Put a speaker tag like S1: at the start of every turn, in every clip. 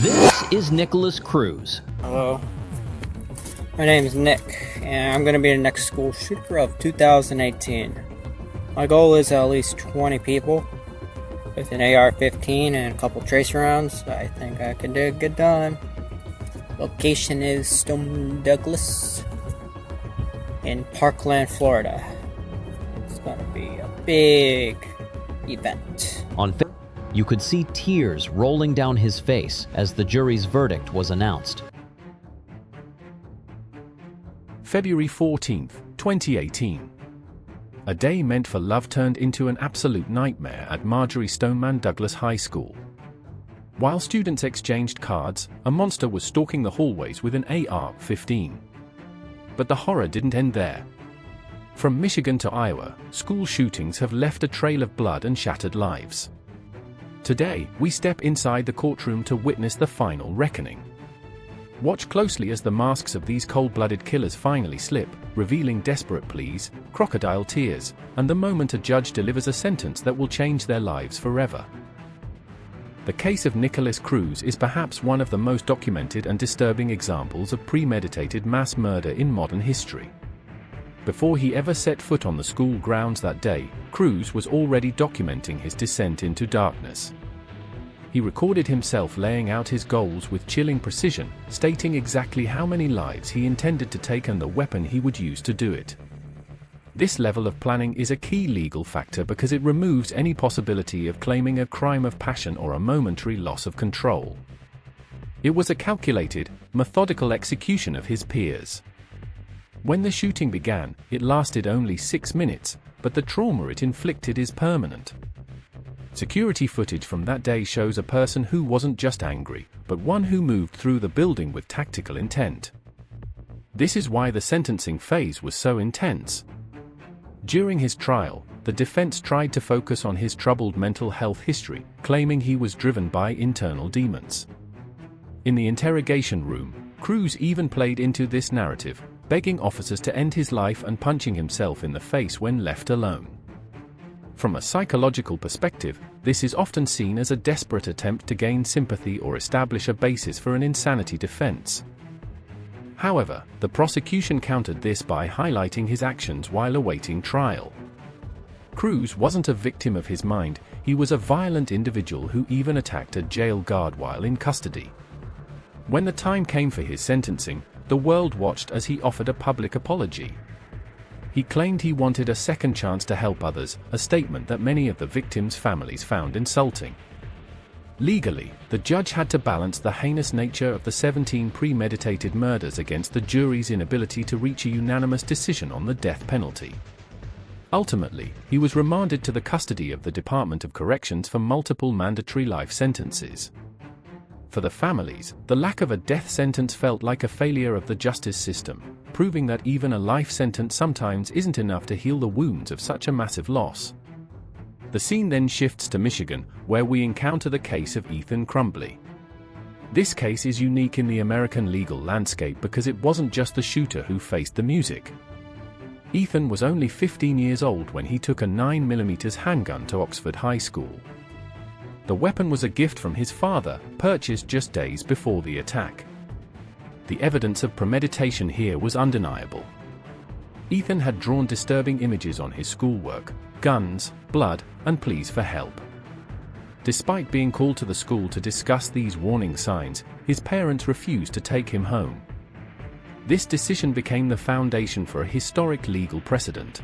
S1: This is Nicholas Cruz.
S2: Hello, my name is Nick, and I'm going to be the next school shooter of 2018. My goal is at least 20 people with an AR-15 and a couple tracer rounds. I think I can do a good time. Location is Stone Douglas in Parkland, Florida. It's going to be a big event.
S1: On film, you could see tears rolling down his face as the jury's verdict was announced.
S3: February 14th, 2018. A day meant for love turned into an absolute nightmare at Marjory Stoneman Douglas High School. While students exchanged cards, a monster was stalking the hallways with an AR-15. But the horror didn't end there. From Michigan to Iowa, school shootings have left a trail of blood and shattered lives. Today, we step inside the courtroom to witness the final reckoning. Watch closely as the masks of these cold-blooded killers finally slip, revealing desperate pleas, crocodile tears, and the moment a judge delivers a sentence that will change their lives forever. The case of Nicholas Cruz is perhaps one of the most documented and disturbing examples of premeditated mass murder in modern history. Before he ever set foot on the school grounds that day, Cruz was already documenting his descent into darkness. He recorded himself laying out his goals with chilling precision, stating exactly how many lives he intended to take and the weapon he would use to do it. This level of planning is a key legal factor because it removes any possibility of claiming a crime of passion or a momentary loss of control. It was a calculated, methodical execution of his peers. When the shooting began, it lasted only 6 minutes, but the trauma it inflicted is permanent. Security footage from that day shows a person who wasn't just angry, but one who moved through the building with tactical intent. This is why the sentencing phase was so intense. During his trial, the defense tried to focus on his troubled mental health history, claiming he was driven by internal demons. In the interrogation room, Cruz even played into this narrative, begging officers to end his life and punching himself in the face when left alone. From a psychological perspective, this is often seen as a desperate attempt to gain sympathy or establish a basis for an insanity defense. However, the prosecution countered this by highlighting his actions while awaiting trial. Cruz wasn't a victim of his mind, he was a violent individual who even attacked a jail guard while in custody. When the time came for his sentencing, the world watched as he offered a public apology. He claimed he wanted a second chance to help others, a statement that many of the victims' families found insulting. Legally, the judge had to balance the heinous nature of the 17 premeditated murders against the jury's inability to reach a unanimous decision on the death penalty. Ultimately, he was remanded to the custody of the Department of Corrections for multiple mandatory life sentences. For the families, the lack of a death sentence felt like a failure of the justice system, proving that even a life sentence sometimes isn't enough to heal the wounds of such a massive loss. The scene then shifts to Michigan, where we encounter the case of Ethan Crumbley. This case is unique in the American legal landscape because it wasn't just the shooter who faced the music. Ethan was only 15 years old when he took a 9mm handgun to Oxford High School. The weapon was a gift from his father, purchased just days before the attack. The evidence of premeditation here was undeniable. Ethan had drawn disturbing images on his schoolwork: guns, blood, and pleas for help. Despite being called to the school to discuss these warning signs, his parents refused to take him home. This decision became the foundation for a historic legal precedent.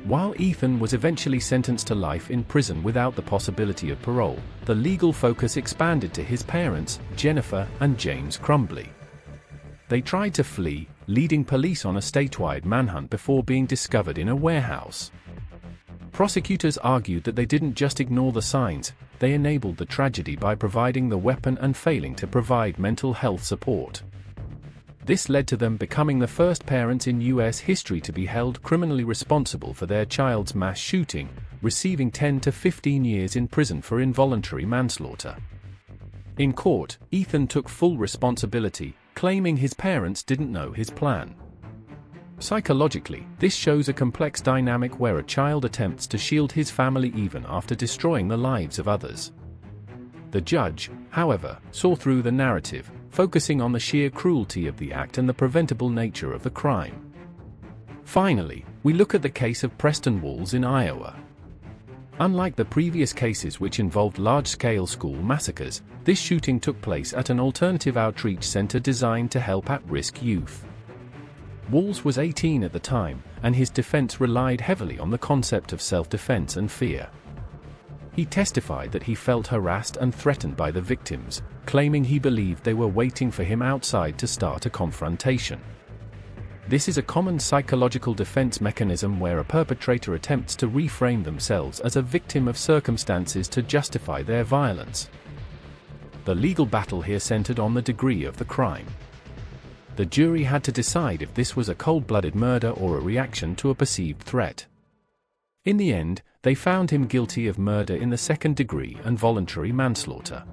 S3: While Ethan was eventually sentenced to life in prison without the possibility of parole, the legal focus expanded to his parents, Jennifer and James Crumbley. They tried to flee, leading police on a statewide manhunt before being discovered in a warehouse. Prosecutors argued that they didn't just ignore the signs, they enabled the tragedy by providing the weapon and failing to provide mental health support. This led to them becoming the first parents in U.S. history to be held criminally responsible for their child's mass shooting, receiving 10 to 15 years in prison for involuntary manslaughter. In court, Ethan took full responsibility, claiming his parents didn't know his plan. Psychologically, this shows a complex dynamic where a child attempts to shield his family even after destroying the lives of others. The judge, however, saw through the narrative, focusing on the sheer cruelty of the act and the preventable nature of the crime. Finally, we look at the case of Preston Walls in Iowa. Unlike the previous cases which involved large-scale school massacres, this shooting took place at an alternative outreach center designed to help at-risk youth. Walls was 18 at the time, and his defense relied heavily on the concept of self-defense and fear. He testified that he felt harassed and threatened by the victims, claiming he believed they were waiting for him outside to start a confrontation. This is a common psychological defense mechanism where a perpetrator attempts to reframe themselves as a victim of circumstances to justify their violence. The legal battle here centered on the degree of the crime. The jury had to decide if this was a cold-blooded murder or a reaction to a perceived threat. In the end, they found him guilty of murder in the second degree and voluntary manslaughter.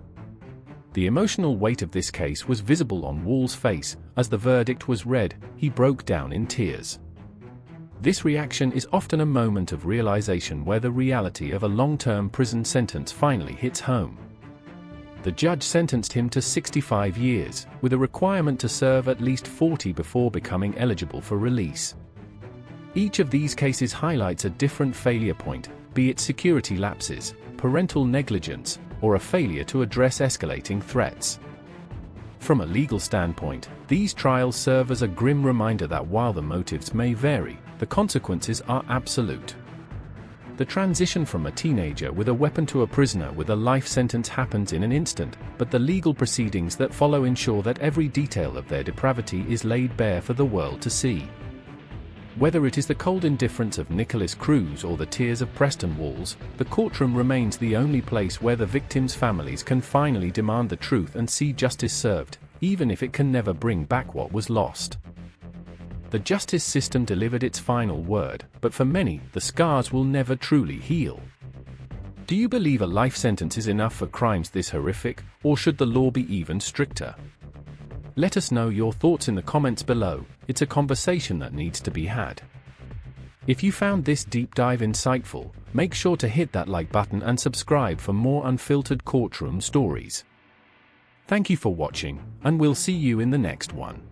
S3: The emotional weight of this case was visible on Wall's face. As the verdict was read, he broke down in tears. This reaction is often a moment of realization where the reality of a long-term prison sentence finally hits home. The judge sentenced him to 65 years, with a requirement to serve at least 40 before becoming eligible for release. Each of these cases highlights a different failure point, be it security lapses, parental negligence, or a failure to address escalating threats. From a legal standpoint, these trials serve as a grim reminder that while the motives may vary, the consequences are absolute. The transition from a teenager with a weapon to a prisoner with a life sentence happens in an instant, but the legal proceedings that follow ensure that every detail of their depravity is laid bare for the world to see. Whether it is the cold indifference of Nicholas Cruz or the tears of Preston Walls, the courtroom remains the only place where the victims' families can finally demand the truth and see justice served, even if it can never bring back what was lost. The justice system delivered its final word, but for many, the scars will never truly heal. Do you believe a life sentence is enough for crimes this horrific, or should the law be even stricter? Let us know your thoughts in the comments below. It's a conversation that needs to be had. If you found this deep dive insightful, make sure to hit that like button and subscribe for more unfiltered courtroom stories. Thank you for watching, and we'll see you in the next one.